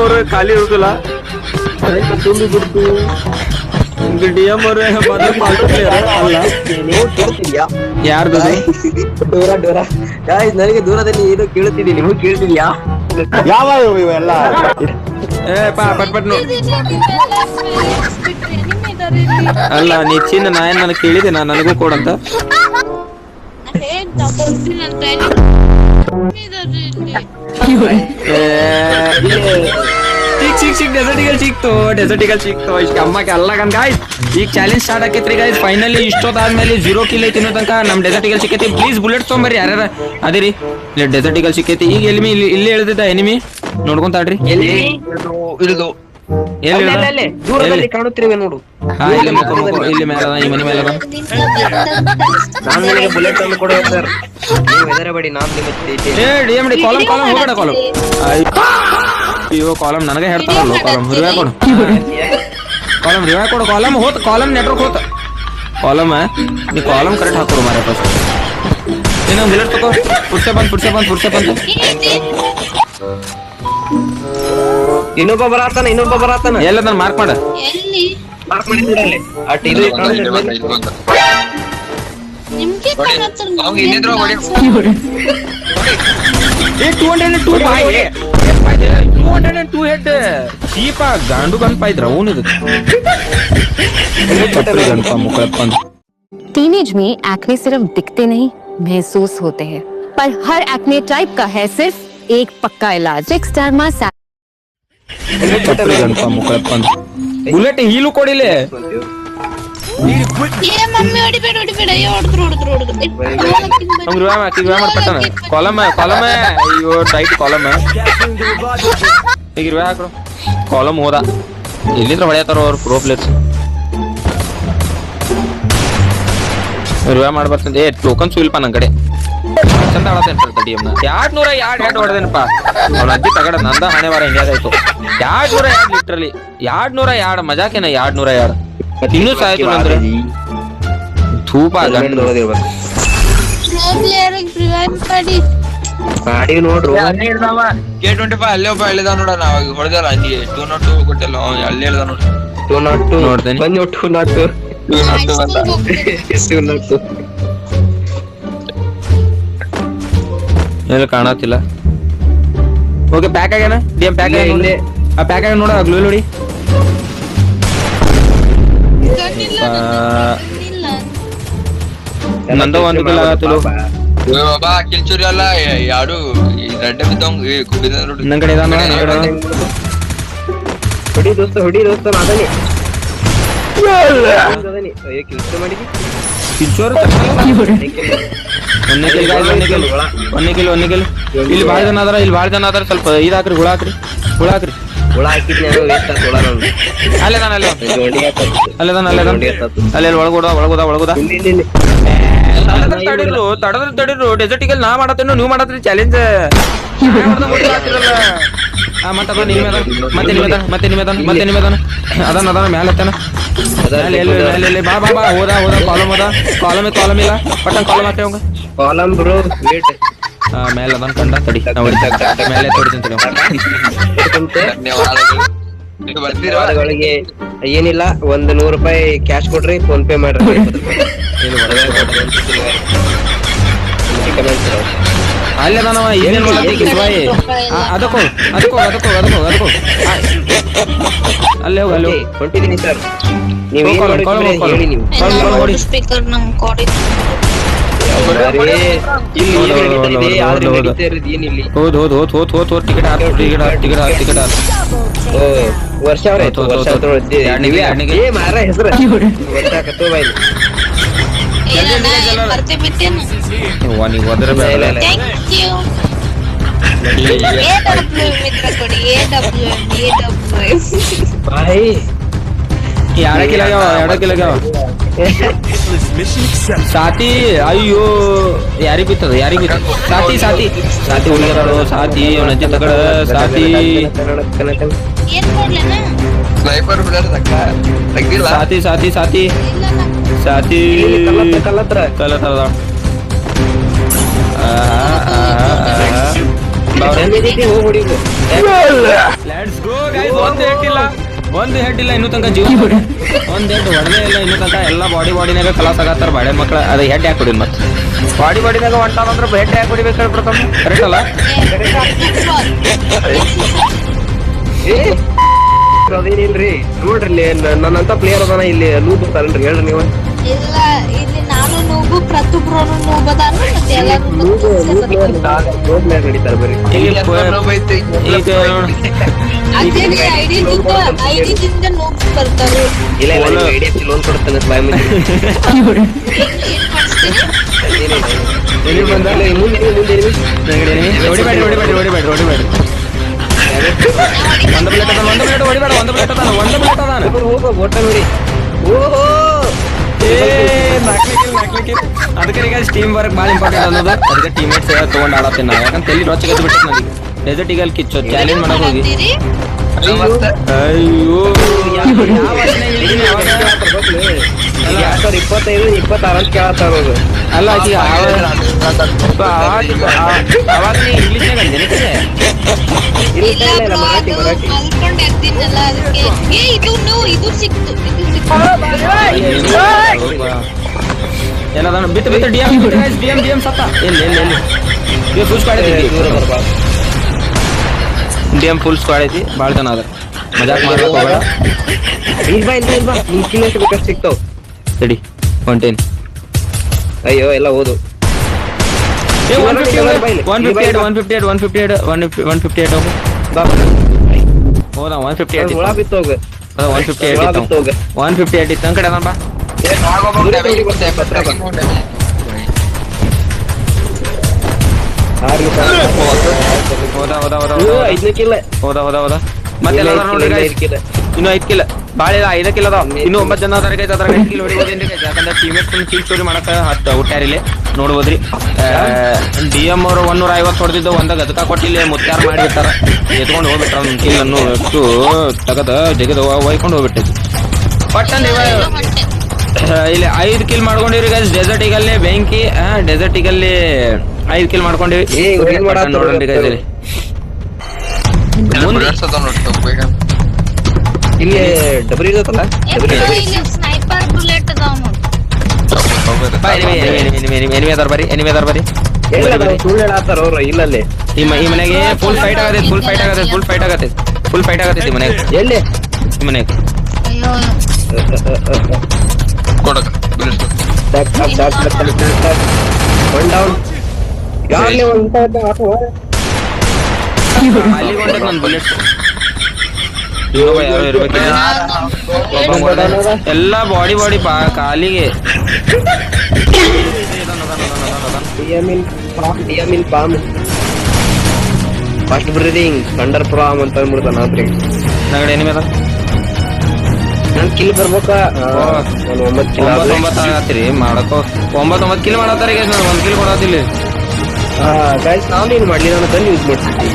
ಅವರು ಖಾಲಿ ಇರುದಿಲ್ಲ ತುಂಬಿ ಬಿಡ್ತು ಡಿಎಂ ಅವರು ಮೊದಲು ಪಾಲ್ತು ಪ್ಲೇಯರ್ ಅಲ್ಲ ಯಾರ್ದು ಡೋರಾ ಡೋರಾ ಗಾಯ್ಸ್ ನನಗೆ ದೂರದಲ್ಲಿ ಏನೋ ಕೇಳುತ್ತಿದೆ ನಿಮಗೆ ಕೇಳ್ತಿದ್ಯಾ ಯಾವ ಇವೆಲ್ಲ ಪಟ್ ಅಲ್ಲ ನೀ ಚಿನ್ನ ನಾ ಏನ್ ನನಗೆ ಕೇಳಿದೆ ನನಗೂ ಕೊಡಂತ ಸಿಕ್ತು ಇಷ್ಟ ಅಮ್ಮಕ್ಕೆ ಅಲ್ಲ ಗನ್ ಗಾಯ್ಸ್ ಈಗ ಚಾಲೆಂಜ್ ಸ್ಟಾರ್ಟ್ ಆಕೈತ್ರಿ ಗಾಯ್ಸ್ ಫೈನಲಿ ಇಷ್ಟೊತ್ತಾದ್ಮೇಲೆ 0 ಕಿಲ್ ಐತಿ ಅನ್ನೋ ತನಕ ನಮ್ ಡೆಸರ್ಟಿಗಲ್ ಸಿಕ್ಕೈತಿ ಪ್ಲೀಸ್ ಬುಲೆಟ್ ತೊಗೊಂಬರ್ರಿ ಯಾರ್ಯಾರ ಅದೇ ರೀ ಇಲ್ಲಿ ಡೆಸರ್ಟಿಗಲ್ ಸಿಕ್ಕೈತಿ ಈಗ ಎಲಿಮಿ ಇಲ್ಲಿ ಎಳ್ದಿದ್ದ ಎನಿಮಿ ನೋಡ್ಕೊಂತಾಡ್ರಿ ದೂರದಲ್ಲಿ ಕಾಣುತ್ತಿರುವೆ ನೋಡು ಇಲ್ಲಿ ಮೇಲೆ ಈ ಮನೆ ಮೇಲೆ ನಾನು ನಿಮಗೆ ಬುಲೆಟ್ ಅನ್ನು ಕೊಡುವೆ ಸರ್ ನೀವು ಹೆದರಬೇಡಿ ನಾನು ನಿಮಗೆ ಕಾಲಮ್ ಹೋಗಬೇಡ ಕಾಲಮ್ ಅಯ್ಯೋ ಕಾಲಮ್ ನನಗೆ ಹೇಳ್ತಾರಲ್ಲ ಕಾಲಮ್ ರಿವ್ಯೂ ಕೊಡು ಕಾಲಮ್ ರಿವ್ಯೂ ಕೊಡು ಕಾಲಮ್ ಹೋತ್ ಕಾಲಮ್ ನೆಟ್ವರ್ಕ್ ಹೋತ ಕಾಲಮ್ ನೀ ಕಾಲಮ್ ಕರೆಕ್ಟ್ ಹಾಕೋರು ಮಾರ ಫಸ್ಟ್ ಇನ್ನೊಂದು ಬುಲೆಟ್ ತಗೋ ಪುಡ್ಸೆ ಬಂದು ಇನ್ನೊಬ್ಬ ಬರಾತಾನ ಎಲ್ಲ ನಾನು ಮಾರ್ಕ್ ಮಾಡ ಮಾರ್ಕ್ ಮಾಡಿದ್ರಲ್ಲಿ ಅಟ್ ಇದು ನಿಮ್ಗೆ ಹೆಡ್ ಚೀಪ ಗಾಂಡು ಗನ್ಪ ಇದ್ರ ಅವನಿದು टीनेज में एक्ने सिर्फ दिखते नहीं महसूस होते हैं पर हर एक्ने टाइप का है सिर्फ एक पक्का इलाज सिक्स डर्मा ಬುಲೆಟ್ ಹೀಲು ಕೊಡಿಲೆ ಮಮ್ಮಿ ಹೊಡಿಬೇಡ ಕಾಲಮ್ ಅಯ್ಯೋ ಟೈಟ್ ಕಾಲಮ್ ಈಗ ಹಾಕ್ರು ಕಾಲಮ್ ಹೋದ ಎಲ್ಲಿಂದ್ರ ಹೊಡೆಯತಾರ ಅವ್ರು ಪ್ರೋ ಪ್ಲೇಯರ್ಸ್ ರಿವ್ಯೂ ಮಾಡ್ಬರ್ತಂದೆ ಟೋಕನ್ ಸುಲ್ಪ ನನ್ ಕಡೆ ಚಂದ ಆಡತ್ತೇನ್ರಿ ಟೀಮ್ನ 202 ಹೊಡೆದೇನಪ್ಪ ಅವ್ನ ಅಜ್ಜಿ ತಗಡ ನಂದ ಹಣೆ ವಾರ ಹಿಂಗಾದಾಯ್ತು 202 ಲಿಟ್ರಲಿ 202 ಮಜಾಕೇನ 202 ಇನ್ನೂ ಸಾಯ್ತು ಅಂದ್ರೆ ಧೂಪ ಮಾಡಿ ನೋಡ್ರು K25 ಅಲ್ಲೇ ಒಬ್ಬ ಹೇಳಿದ ನೋಡ ನಾವ್ ಹೊಡೆದಲ್ಲ ಹಂಗೆ 202 ಕೊಟ್ಟಲ್ಲ ಅಲ್ಲೇ ಹೇಳಿದ ನೋಡ 202 ನೋಡ್ತೇನೆ ಬನ್ನಿ 202 ಎಲ್ಲ ಕಾಣತ್ತಿಲ್ಲ ಓಕೆ ಪ್ಯಾಕ್ ಆಗ್ಯಾನ ಡಿಎಂ ಪ್ಯಾಕ್ ಆಗ್ಯಾನ ಆ ಪ್ಯಾಕ್ ಆಗ ನೋಡ ಗ್ಲೂ ನೋಡಿ ನಂದ ಒಂದು ಕಿಲ್ ಆಗತ್ತಿಲ್ಲ ಬಾಬಾ ಕಿಲ್ಚೂರಿ ಅಲ್ಲ ಯಾರು ರೆಡ್ ಬಿದ್ದಂಗ್ ಕುಡಿದ ನೋಡಿ ನನ್ನ ಕಡೆ ಇದಾನ ಹೊಡಿ ದೋಸ್ತ ಅದನ್ನೇ ಅಯ್ಯೋ ಕಿಲ್ಚೂರಿ ಮಾಡಿದಿ ಕಿಲ್ಚೂರಿ ಒಂದೇ ಕಿಲ್ ಇಲ್ಲಿ ಭಾಳ ಜನ ಅದಾರ ಸ್ವಲ್ಪ ಇದಾಕ್ರಿ ಹುಳ ಹಾಕ್ರಿ ಹುಳ ಹಾಕಿದ್ ನಾನು ವೇಸ್ಟ್ ಆತ ಹುಳ ನಾನು ಅಲ್ಲೇ ಒಳಗೋದ ತಡಿದ್ರು ಡೆಸರ್ಟಿಗೆ ನಾ ಮಾಡತ್ತೇನೋ ನೀವು ಮಾಡತ್ರಿ ಚಾಲೆಂಜ್ ಮತ್ತೆ ನಿಮ್ಮೆದಾನ ಅದಾನ ಮ್ಯಾಲತ್ತಾನ ಬಾ ಹೋದ ಕಾಲಮ್ ಇಲ್ಲ ಪಟ್ಟಂಗ್ ಕಾಲಮ್ ಹಾಕಿ ಅವಂಗ ಕಾಲಮ್ ಬ್ರೋ ವೇಟ್ ಮೇಲೆ ಅದನ್ನ ಕಂಡ ತಡಿ ಮೇಲೆ ತೋಡಿತೀನಿ ಧನ್ಯವಾದಗಳಿಗೆ ಏನಿಲ್ಲ 100 ರೂಪಾಯಿ ಕ್ಯಾಶ್ ಕೊಡ್ರಿ ಫೋನ್ ಪೇ ಮಾಡ್ರಿ ಅಲ್ಲೇ ನಾನವ ಏನೇನ್ ಬಾಯಿ ಅದಕ್ಕೋ ಅಲ್ಲೇ ಹೋಗಿ ಹೊಂಟಿದ್ದೀನಿ ಸರ್ ನೀವು ಹೇಳಿ ನೀವು ಸ್ಪೀಕರ್ ನಮ್ ಕೊಡಿ ಹೌದು ಟಿಕೆಟ್ ವರ್ಷ ಮಾರ ಹೆಸರು ವರ್ಷ ಕತ್ತೋ ಬಾಯ್ಲಿ ನೀವು ಹೋದ್ರೆ ಬಾಯ್ ಎರಡು ಕಿಲಾಗ್ಯಾವ ಸಾತಿ ಅಯ್ಯೋ ಯಾರಿಗ್ ಬಿತ್ತದ ಸಾತಿ ಹುಡುಗರು ಸಾತಿ ಅವನಜ್ಜಿ ತಗಡ ಸಾತಿ ಸ್ನೈಪರ್ ತೆಗ್ದಿಲ್ಲ ಸಾತಿ ಕಲ್ಲತ್ರ ಲೆಟ್ಸ್ ಗೋ ಒಂದ್ ಹೆಡ್ ಇಲ್ಲ ಇನ್ನೂ ತನಕ ಜೀವ ಒಂದ್ ಹೆಡ್ ಹೊಡೆದೇ ಇಲ್ಲ ಇನ್ನೂ ತನಕ ಎಲ್ಲ ಬಾಡಿನಾಗ ಕಲಾಸ್ ಆಗತ್ತಾರ ಬಾಳೆ ಮಕ್ಳ ಅದ ಹೆಡ್ ಯಾಕೆ ಹೊಡಿದ್ ಮತ್ತೆ ಬಾಡಿನಾಗ ಹೊಂಟಾದಂದ್ರ ಹೆಡ್ ಯಾಕೆ ಹೊಡಿಬೇಕು ಹೇಳ್ಬಿಡ್ತಾನ ಕರೆಕ್ಟ್ ಅಲ್ಲ ಅದೇನಿಲ್ರಿ ನೋಡ್ರಿ ನನ್ನಂತ ಪ್ಲೇಯರ್ ಅದಾನ ಇಲ್ಲಿ ಲೂಪ್ ಇರ್ತಾರಲ್ರಿ ಹೇಳ್ರಿ ನೀವು ಇಲ್ಲ ಇಲ್ಲಿ ನಾನು ನೂಬು ಪ್ರತಿಯೊಬ್ಬರು ನೂಬದಾನು ಮತ್ತೆ ಎಲ್ಲರೂ ನಡೀತಾರೆ ಬರೀ ಐಡಿದಿಂದ ನೂಬ್ ಬರ್ತಾರೆ ಇಲ್ಲ ಇಲ್ಲ ಐಡಿಎಫ್ಸಿ ಲೋನ್ ಕೊಡ್ತಾನೆ ಬಾಯ್ ಮುಂದೆ ಹೊಡಿಬೇಡಿ ಒಂದು ಪ್ಲೇಟ್ ಹೊಡಿಬೇಡ ಒಂದು ಪ್ಲೇಟ್ ಅದಾನ ಹೋಗೋ ಬೋಟ ನೋಡಿ ಓಹೋ ಅದಕ್ಕೆ ಈಗ ಟೀಮ್ ವರ್ಕ್ ಭಾಳ ಇಂಪಾರ್ಟೆಂಟ್ ಅನ್ನೋದು ಅದಕ್ಕೆ ಟೀಮೇಟ್ಸ್ ತಗೊಂಡ್ ಆಡತ್ತೀನಿ ನಾವು ಯಾಕಂತ ತಲೆ ರೊಚ್ಚಗತ್ತು ಬಿಟ್ಟು ನನಗೆ ಡೆಸರ್ಟ್ ಈಗಲ್ಲಿ ಕಿಚ್ಚೋ ಚಾಲೆಂಜ್ ಮಾಡಕ್ ಹೋಗಿ ಅಯ್ಯೋ 25 26 ಅಂತ ಕೇಳತ್ತಾರ ಅವ್ರು ಅಲ್ಲ ಅವಾಗ ನೀ ಇಂಗ್ಲೀಷ್ನಾಗ ಅಂದೇನೆ ಇಲ್ಲ ಮರಾಠಿ ಮಲ್ಕೊಂಡು ಎದ್ದಿನಲ್ಲ ಅದಕ್ಕೆ ಇದು ಸಿಕ್ತು ಏನದ ಬಿತ್ತು ಡಿಎಂ ಸತ್ತ ಎಲ್ಲಿ ಫುಲ್ ಸ್ಕ್ವಾಡ್ ಐತಿ ಡಿಎಂ ಫುಲ್ ಸ್ಕ್ವಾಡ್ ಐತಿ ಭಾಳ ಜನ ಅದ ಮಜಾಕ್ ಮಾಡ್ಬೇಕು ಹೋಗಬೇಡ ಇಲ್ಬಾ ನಿಮ್ ಕಿಲೋಷ್ಟು ಬೇಕಷ್ಟು ಸಿಗ್ತಾವ್ ಸರಿ ಹೊಂಟೇನ್ ಅಯ್ಯೋ ಎಲ್ಲ ಓದು 158 ಹೋದ 158 ಹುಳ ಬಿತ್ತೋಗ 158 ಇತ್ತು ಕಡೆ ಅದನ್ ಬಾ ಹೋದ ಮತ್ತೆ ನೋಡ್ರಿ ಇನ್ನು 5 ಕಿಲ್ಲ ಬಾಳ 5 ಕಿಲ್ಲ ಅದಾವ ಇನ್ನು 9 ಜನ ಅದಾರ ಅದ್ರಾಗ 5 ಕಿಲ್ ಹೊಡಿಬೋದೇನ್ರಿ ಯಾಕಂದ್ರೆ ಟೀಮೇಟ್ಸ್ ಕಿಲ್ ಸ್ಟೋರಿ ಮಾಡಕ ಹುಟ್ಟಾರಿಲ್ಲಿ ನೋಡ್ಬೋದ್ರಿ ಡಿಎಂ ಅವರು 150 ಹೊಡೆದಿದ್ದು ಒಂದಾಗ ಅದಕ್ಕ ಕೊಟ್ಟಿಲ್ಲ ಮುತ್ತಾರ ಮಾಡಿರ್ತಾರ ಎತ್ಕೊಂಡು ಹೋಗ್ಬಿಟ್ರ ಅವ್ನ ಕಿಲ್ ಅನ್ನು ಎಷ್ಟು ತಗದ ಜಗದ ಒಯ್ಕೊಂಡು ಹೋಗ್ಬಿಟ್ಟೈತಿ ಪಟ್ಟಂದ್ರೆ ಇಲ್ಲಿ 5 ಕಿಲ್ ಮಾಡ್ಕೊಂಡಿವ್ರಿ ಗೈಸ್ ಡೆಸರ್ಟ್ ಈಗಲ್ಲಿ ಬೆಂಕಿ ಡೆಸರ್ಟ್ ಈಗಲ್ಲಿ 5 ಕಿಲ್ ಮಾಡ್ಕೊಂಡಿವಿ ನೋಡ್ರಿ ಗೈಸ್ ಇಲ್ಲಿ ಡಬಲ್ ಇರುತ್ತಲ್ಲ ಸ್ನೈಪರ್ ಬುಲೆಟ್ ಅದಾವ ಎನಿಮಿ ಅದಾರ ಬರ್ರಿ ಸುಳ್ಳು ಹೇಳತ್ತಾರ ಅವ್ರ ಇಲ್ಲಲ್ಲಿ ಈ ಮನೆಗೆ ಫುಲ್ ಫೈಟ್ ಆಗತೈತಿ ಈ ಮನೆಗೆ ಎಲ್ಲಿ ಈ ಮನೆಗೆ ಅಯ್ಯೋ ಒನ್ ಡೌನ್ ಯಾರ್ಲಿ ಅಲ್ಲಿಗೆ ಹೊಂಟೈತಿ ನನ್ನ ಬುಲೆಟ್ ಯಾರು ಇರ್ಬೇಕು ಎಲ್ಲ ಬಾಡಿ ಕಾಲಿಗೆ ಫಸ್ಟ್ ಬ್ರೀದಿಂಗ್ ಥಂಡರ್ ಪ್ರಾಮ್ ಅಂತ ಅಂದ್ಬಿಡ್ತಾನ ಆದ್ರೆ ನಗಡೆ ಎನಿಮಿ ಅದ ನನ್ ಕಿಲ್ ಬರ್ಬೇಕ 9 ಕಿಲ್ 9 ಆಗತ್ತೀರಿ ಮಾಡಕೋ 9 ಕಿಲ್ ಮಾಡತ್ತಾರ ಈಗ ನಾನು 1 ಕಿಲ್ ಕೊಡತ್ತಿಲ್ಲ ಗೈಸ್ ನಾವೇನ್ ಮಾಡ್ಲಿ ನಾನು ಗನ್ ಯೂಸ್ ಮಾಡ್ತಿದ್ದೆ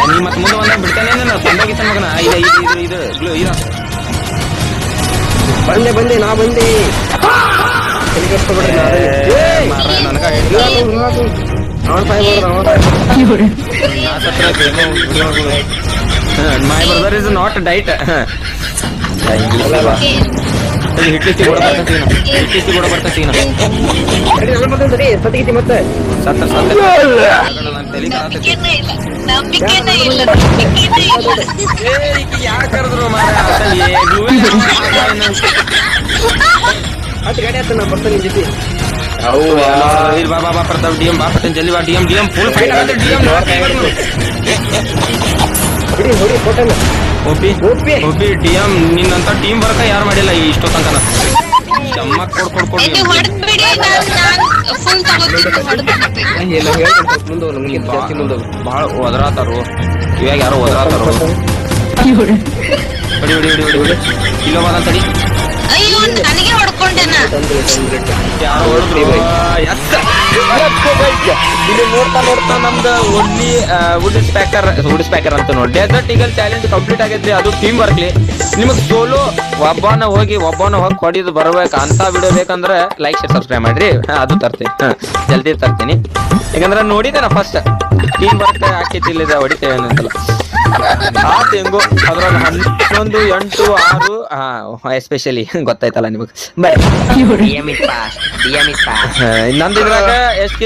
ನೀ ಮತ್ ಮುಂದೆ ಒಂದ ಬಿಡ್ತಾನೆ ಸಂದಾಗಿತ್ತ ಮಗನ ಇದು ಬಂದೆ ನಾ ಬಂದೆ ಮೈ ಬ್ರದರ್ ಇಸ್ ನಾಟ್ ಡೈಟ್ ಹಿಟ್ಲಿಸ್ಟಿ ಕೂಡ ಬರ್ತೈತಿ ಸತಿಗಿತಿ ಮತ್ತೆ ನಂಬಿಕೆನೇ ಇಲ್ಲ ಯಾಕಂದ್ರು ಅದು ಗಾಡಿ ಆತ ನಾ ಬರ್ತಾನೆ ನಿನ್ ಜೊತೆ ಬಾ ಪ್ರತಾಪ್ ಡಿಎಂ ಬಾ ಪಟ್ಟನ್ ಜಲ್ದಿ ಬಾ ಡಿಎಂ ಫುಲ್ ಫೈಟ್ ಆಗತ್ತೆ ಡಿಎಂ ಹೊಡಿ ಫೋಟೋನ ಒಬ್ಬಿ ಡಿಎಂ ನಿನ್ನಂತ ಟೀಮ್ ವರ್ಕ ಯಾರು ಮಾಡಿಲ್ಲ ಇಷ್ಟೋ ತನಕ ಚಮ್ಮಕ್ ಕೊಡ್ ಇದು ಹೊಡೆದ್ಬಿಡಿ ನಾನು ಫುಲ್ ತಗೋತೀನಿ ಹೊಡೆದ್ಬಿಡ್ಬೇಕು ಎಲ್ಲ ಹೇಳ್ತಾರೆ ಮುಂದೆ ನಮಗೆ ಜಾಸ್ತಿ ಮುಂದೆ ಭಾಳ ಒದರಾತಾರು ಇವಾಗ ಯಾರೋ ಒದರಾತಾರು ಹೊಡಿ ಇಲ್ಲೋ ಬಂತಡಿ ಅಯ್ಯೋ ನನಗೆ ಹೊಡ್ಕೊಂಡೆನ ಯಾರೋ ಹೊಡೆದ್ರು ಇಲ್ಲಿ ನೋಡ್ತಾ ನಮ್ದು ಓನ್ಲಿ ವುಡ್ ಸ್ಪ್ಯಾಕರ್ ಅಂತ ನೋಡಿ ಡೆಸರ್ಟ್ ಈಗಲ್ ಚಾಲೆಂಜ್ ಕಂಪ್ಲೀಟ್ ಆಗೈತ್ರಿ ಅದು ಟೀಮ್ ವರ್ಕ್ಲಿ ನಿಮಗ್ ಸೋಲೋ ಒಬ್ಬನ ಹೋಗಿ ಹೊಡಿದು ಬರ್ಬೇಕು ಅಂತ ವಿಡಿಯೋ ಬೇಕಂದ್ರೆ ಲೈಕ್ ಶೇರ್ ಸಬ್ಸ್ಕ್ರೈಬ್ ಮಾಡ್ರಿ ಅದು ತರ್ತೀನಿ ಜಲ್ದಿ ತರ್ತೀನಿ ಯಾಕಂದ್ರೆ ನೋಡಿದೆ ನಾ ಫಸ್ಟ್ ಟೀಮ್ ವರ್ಕ್ ಹಾಕೈತಿ ಇಲ್ಲ ಹೊಡಿತೇವೆ ಅಂತಲ್ಲ ಆತ್ ಹೆಂಗೋ ಅದ್ರಾಗ 11 8 6 ಹಾ ಎಸ್ಪೆಷಲಿ ಗೊತ್ತಾಯ್ತಲ್ಲ ನಿಮಗ್ by DM is fast. DM is fast. ನಂದು ಇದ್ರಾಗ ಎಷ್ಟ್